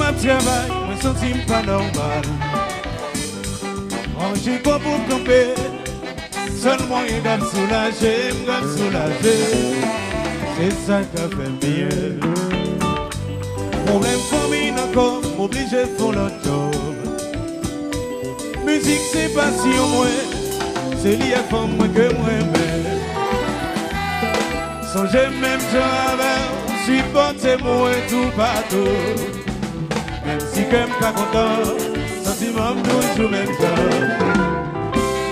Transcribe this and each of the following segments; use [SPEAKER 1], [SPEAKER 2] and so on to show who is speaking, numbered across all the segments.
[SPEAKER 1] ma travail, moi senti pas normal. J'ai quoi pour camper, seul moyen d'être soulagé, me soulager. C'est ça qui fait mieux. Problème famille encore, m'oblige à faire l'autre job. Musique c'est passion moi, c'est lié à femme moi que moi même. Songez même jamais, supportez-moi tout partout. Même si comme pas content, sentiment toujours même temps.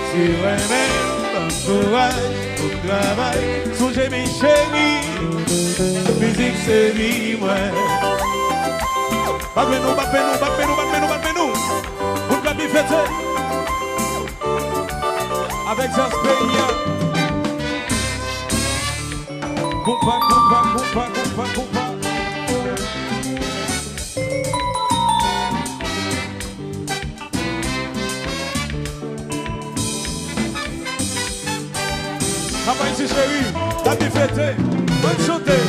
[SPEAKER 1] Si moi-même, bon courage, bon travail, songez mes chéris, musique c'est vie moi. Battez-nous, battez-nous, battez-nous, battez-nous, battez-nous. Vous l'avez fêté avec Jaspéia. Compa, compa, compa, compa, compa. Papa ici chérie, la fêté, bonne chanter.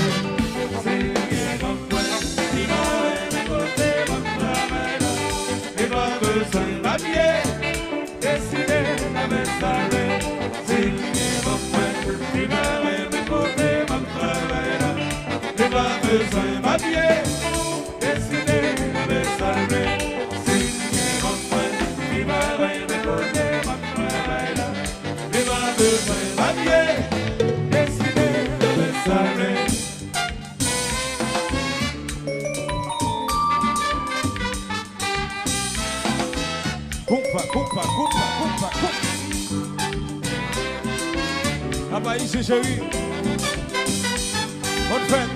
[SPEAKER 1] Papa ici chérie, bonne fête.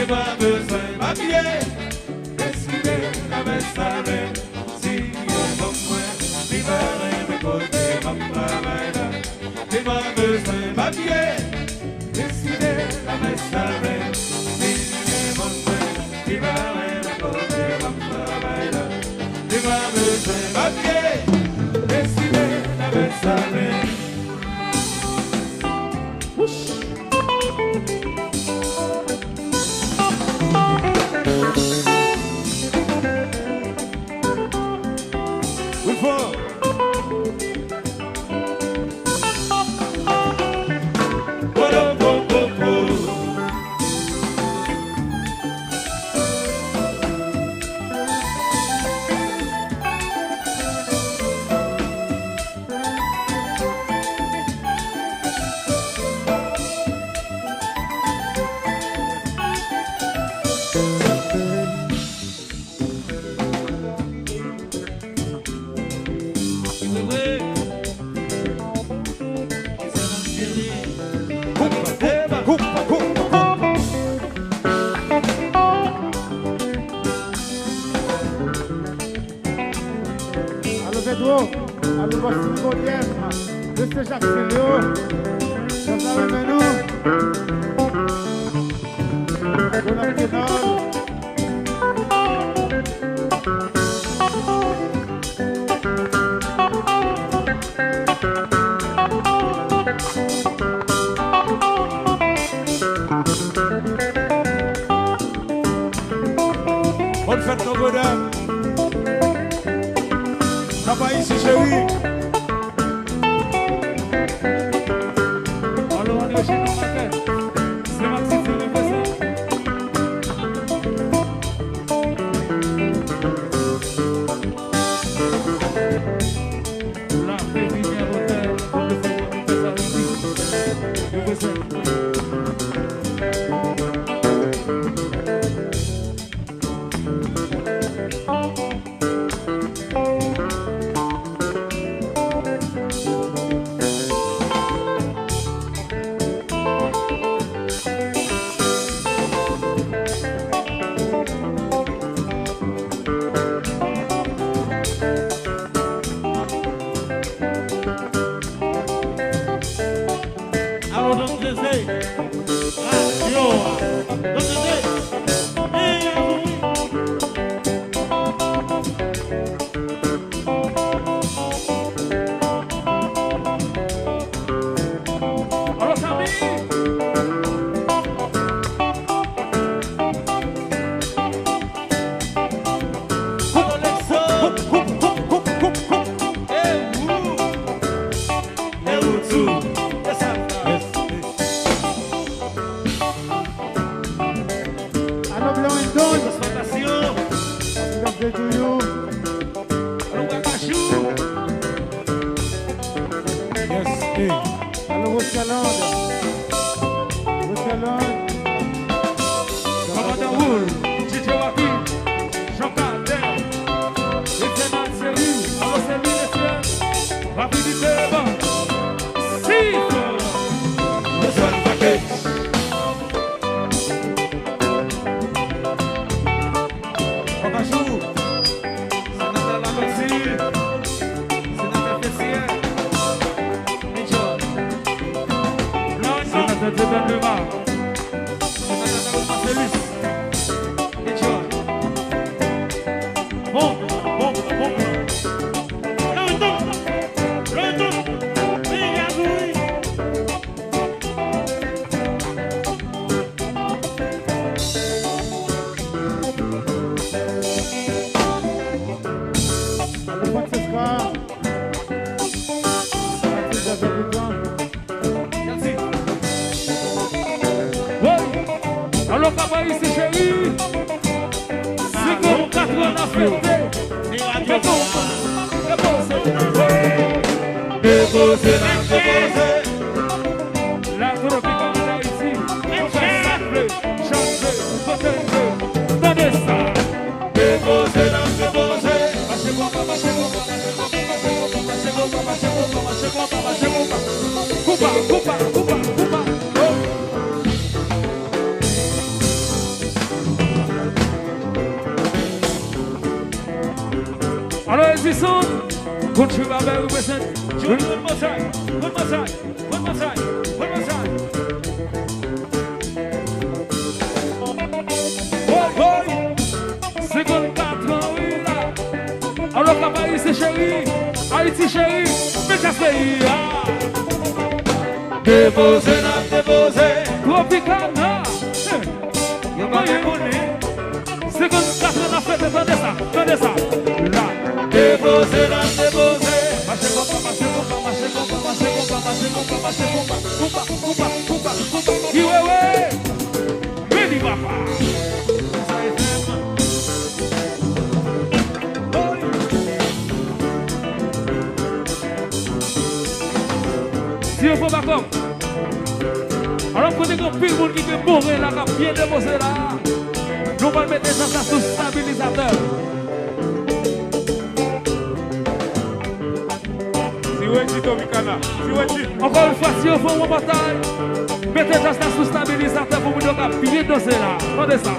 [SPEAKER 1] Pas besoin de m'habiller, décider avec sa reine. Si on va moins, il va me côté ma travail. Il va besoin de m'habiller, décider avec sa reine. Si on va moins, il va me côté ma travail. Il va besoin de m'habiller, décider avec sa reine. Bonne fête, nos godins. Papa ici, chérie. Alors, on est chez nous, ma tête. C'est Maxime, c'est le passé. La pédinière hôtel, on le fait ça ici. Je veux ça.
[SPEAKER 2] Alors, Rouscalande.
[SPEAKER 1] Commandant Wool, DJ Wapi, Jean Carter, Lieutenant Série, alors c'est lui, messieurs. Rapidité, bon. Siffle. Reçoit le paquet. Bonjour. Sénateur Lagossi. Sénateur Fessier. Enjoy. Sénateur Débernema. Sénateur Marcellus. Enjoy. Bon. Alors, papa, ici, chérie. C'est comme 4 ans à fêter. Déposer. La tropique en Haïti. On fait sacrer, chanter, protéger. Donnez ça. Déposer. Coupa. Alors, ils y sont. Country Babel represent. One more time. Boy. Seconde 4 ans, oui, là. Alors, papa, ici, chérie. Haïti, chérie. Mais qu'est-ce que c'est? Déposer. Tropicana. Seconde 4 ans, on a fait, attendez ça. Là. Déposer. Ready, papa. Si on peut pas comme. Alors, quand on a pile monde qui est bourré là, qui a bien déposé là, nous allons mettre ça sous stabilisateur. Encore une fois, si on fait une bataille, mettez ça sous stabilisateur pour nous bien doser là. Regardez ça.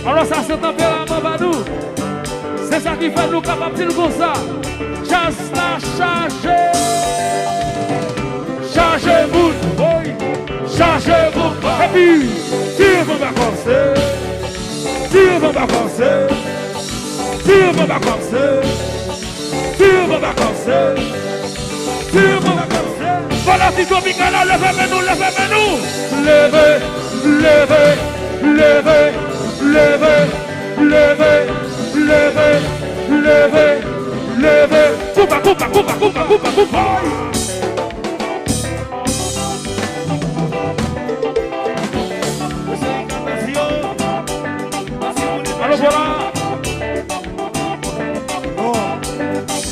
[SPEAKER 1] Alors ça c'est tempérament va nous. C'est ça qui fait nous capables de dire comme ça. Just la charger. Chargez-vous. Oui. Chargez-vous. Et puis, tire vos vacances. Tire vos vacances. Voilà si Domingala, levez-nous. Levez. Coupa. Alors voilà.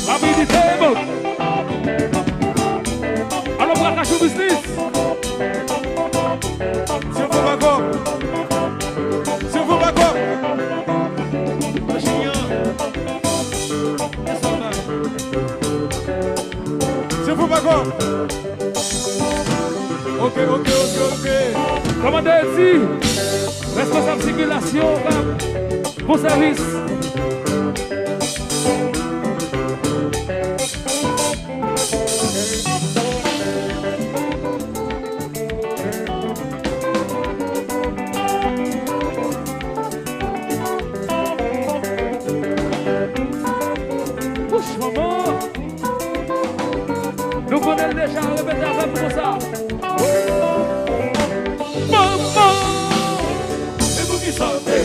[SPEAKER 1] Rapidité, bon. Alors voilà, cache business. Si on va quoi? Ok. Commandant ici, responsable circulation, bon service. Ouch, maman. Nous connaissons déjà, répétez avec pour ça. Maman, et vous qui sortez,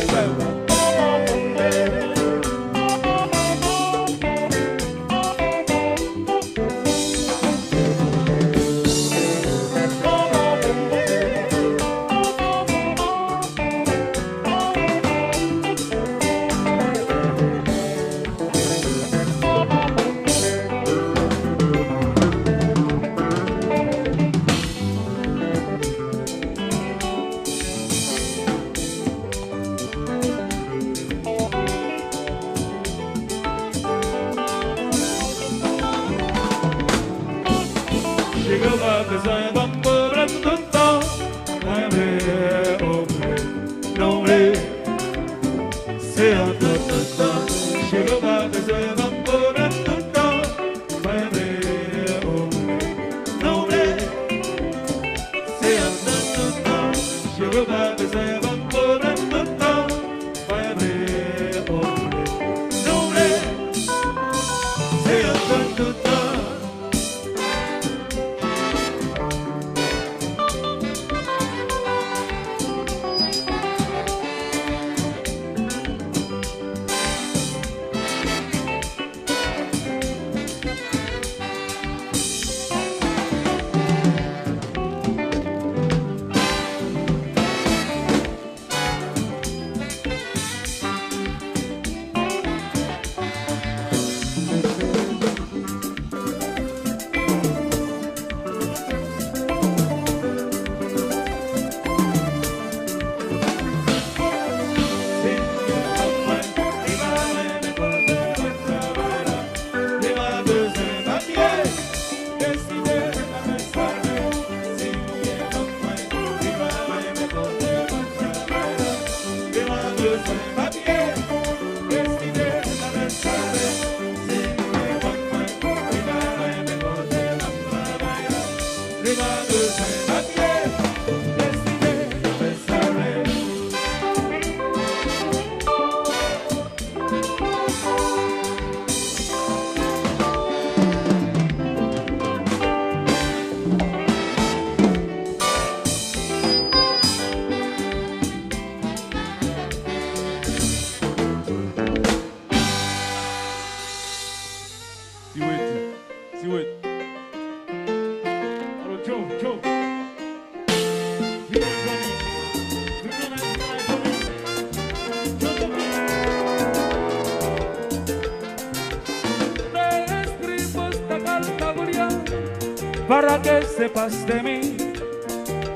[SPEAKER 3] Para que sepas de mí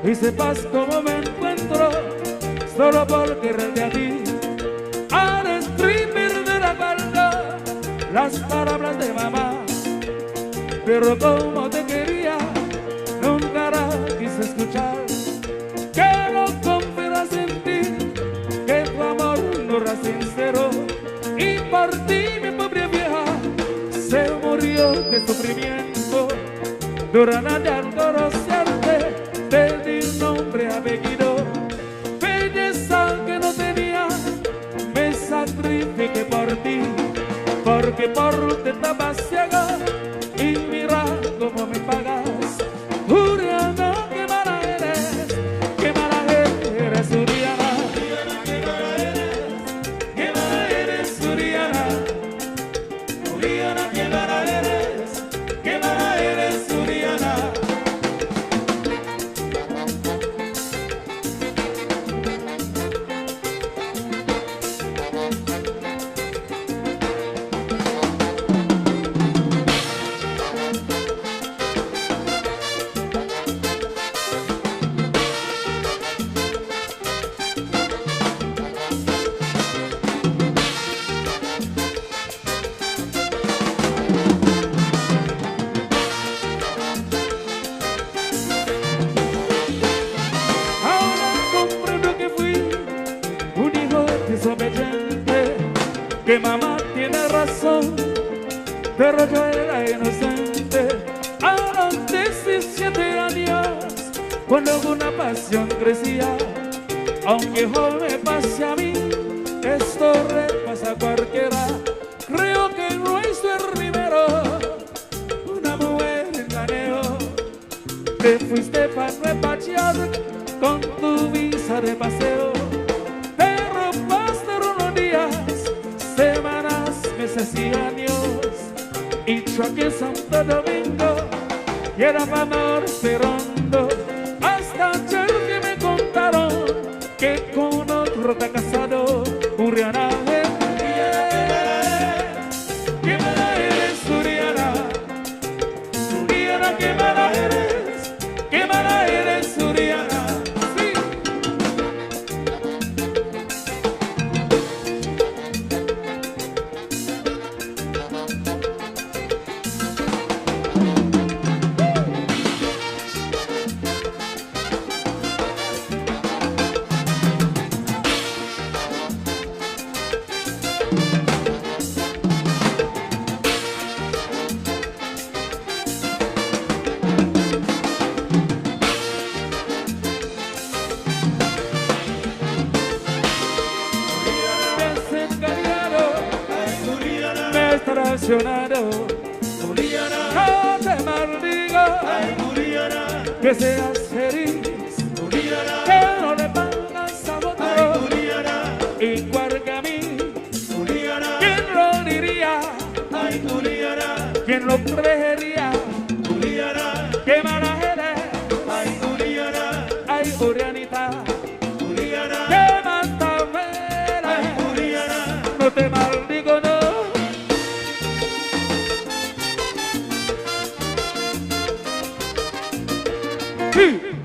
[SPEAKER 3] y sepas cómo me encuentro, solo por quererte a ti. Al escribir de la carta las palabras de mamá, pero como te quería nunca la quise escuchar. Que no confías en ti, que tu amor no era sincero, y por ti mi pobre vieja se murió de sufrimiento. Durante al conocerte te di nombre apellido, belleza que no tenía me sacrifiqué por ti, porque por ti estaba ciega y mira cómo me pagas. Uriana, qué mala eres, Uriana. Qué mala eres, Uriana. Uriana, qué mala eres, qué mala eres, Uriana. Que mamá tiene razón, pero yo era inocente a los 17 años, cuando una pasión crecía. Aunque joven me pase a mí, esto le pasa a cualquiera. Creo que no es el primero, una mujer engañó. Te fuiste para Nueva York con tu visa de paseo. Te robaste unos días, semanas, meses y años, y aquí en Santo Domingo, y era para amor esperando, hasta ayer que me contaron que con otro está casado. Uriana, qué mala eres, Uriana. Uriana, qué mala eres, qué mala eres, Uriana. Sí. Uriana, no te maldigo, ay, Uriana, que seas feliz, Uriana, que no le pongas a otro, ay, Uriana, igual que a mí, Uriana, ¿quién lo diría? Ay, Uriana, ¿quién lo creería? Uriana, qué mala eres, ay, Uriana, ay, Urianita, Uriana, qué mata eres, ay, Uriana, no te maldigo, no. Sí.